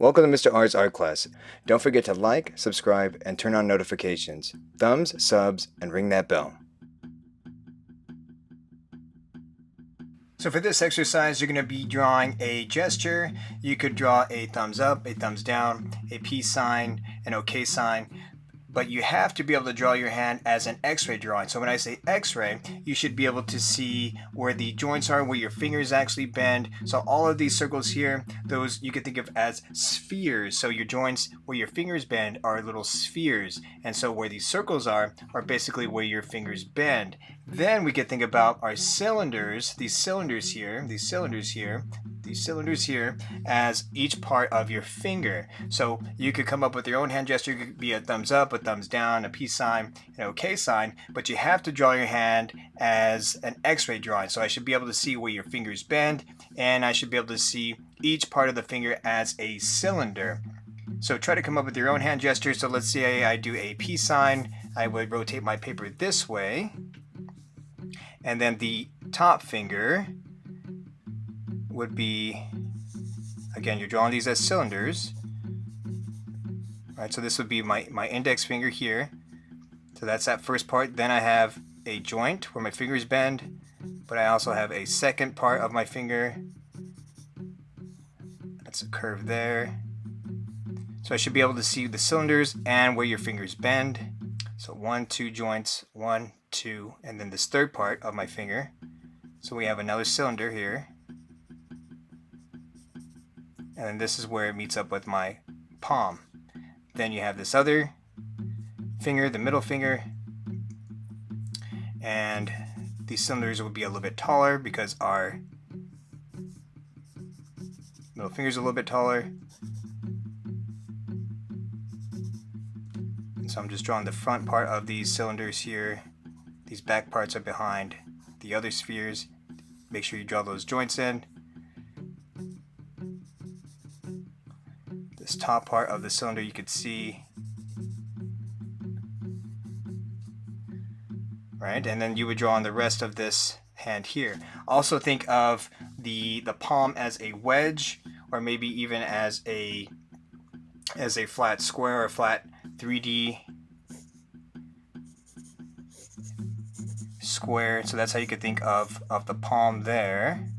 Welcome to Mr. R's art class. Don't forget to like, subscribe, and turn on notifications. Thumbs, subs, and ring that bell. So for this exercise, you're going to be drawing a gesture. You could draw a thumbs up, a thumbs down, a peace sign, an okay sign. But you have to be able to draw your hand as an x-ray drawing. So when I say x-ray, you should be able to see where the joints are, where your fingers actually bend. So all of these circles here, those you could think of as spheres. So your joints where your fingers bend are little spheres. And so where these circles are basically where your fingers bend. Then we could think about our cylinders, these cylinders here, as each part of your finger. So you could come up with your own hand gesture. It could be a thumbs up, a thumbs down, a peace sign, an okay sign, but you have to draw your hand as an x-ray drawing. So I should be able to see where your fingers bend, and I should be able to see each part of the finger as a cylinder. So try to come up with your own hand gesture. So let's say I do a peace sign. I would rotate my paper this way, and then the top finger would be, again, you're drawing these as cylinders. All right, so this would be my index finger here. So that's that first part. Then I have a joint where my fingers bend, but I also have a second part of my finger. That's a curve there. So I should be able to see the cylinders and where your fingers bend. So 1, 2 joints, 1, 2, and then this third part of my finger. So we have another cylinder here. And then this is where it meets up with my palm. Then you have this other finger, the middle finger, and these cylinders would be a little bit taller because our middle finger is a little bit taller. And so I'm just drawing the front part of these cylinders here. These back parts are behind the other spheres. Make sure you draw those joints in. This top part of the cylinder you could see, right? And then you would draw on the rest of this hand here. Also think of the palm as a wedge, or maybe even as a flat square or flat 3D square. So that's how you could think of the palm there.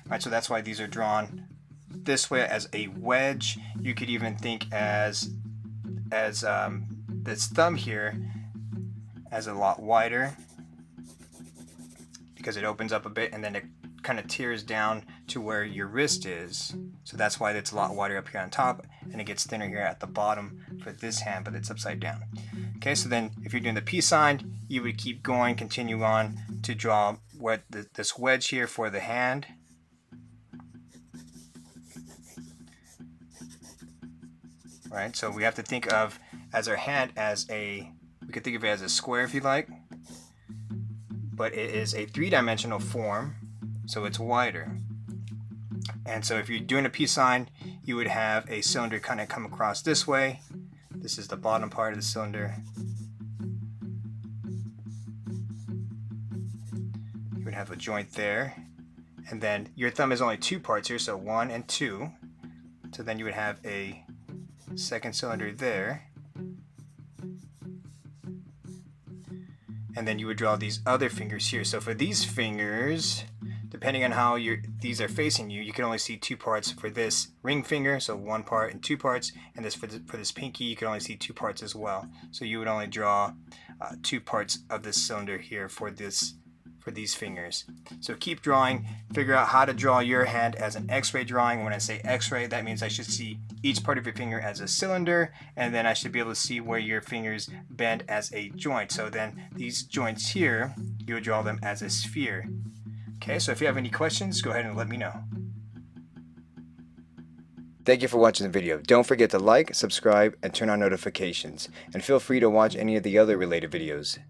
Right, so that's why these are drawn this way as a wedge. You could even think as this thumb here as a lot wider because it opens up a bit and then it kind of tears down to where your wrist is. So that's why it's a lot wider up here on top, and it gets thinner here at the bottom for this hand, but it's upside down. Okay, so then if you're doing the peace sign, you would keep going, continue on to draw what this wedge here for the hand. Right, so we have to think of as our hand as we could think of it as a square if you like, but it is a three-dimensional form, so it's wider. And so if you're doing a peace sign, you would have a cylinder kind of come across this way. This is the bottom part of the cylinder. You would have a joint there, and then your thumb is only 2 parts here, so 1 and 2. So then you would have a second cylinder there, and then you would draw these other fingers here. So for these fingers, depending on how these are facing you, you can only see 2 parts for this ring finger, so 1 part and 2 parts, and this for this pinky you can only see 2 parts as well. So you would only draw 2 parts of this cylinder here for these fingers. So keep drawing, figure out how to draw your hand as an x-ray drawing. When I say x-ray, that means I should see each part of your finger as a cylinder, and then I should be able to see where your fingers bend as a joint. So then these joints here, you would draw them as a sphere. Okay, so if you have any questions, go ahead and let me know. Thank you for watching the video. Don't forget to like, subscribe, and turn on notifications. And feel free to watch any of the other related videos.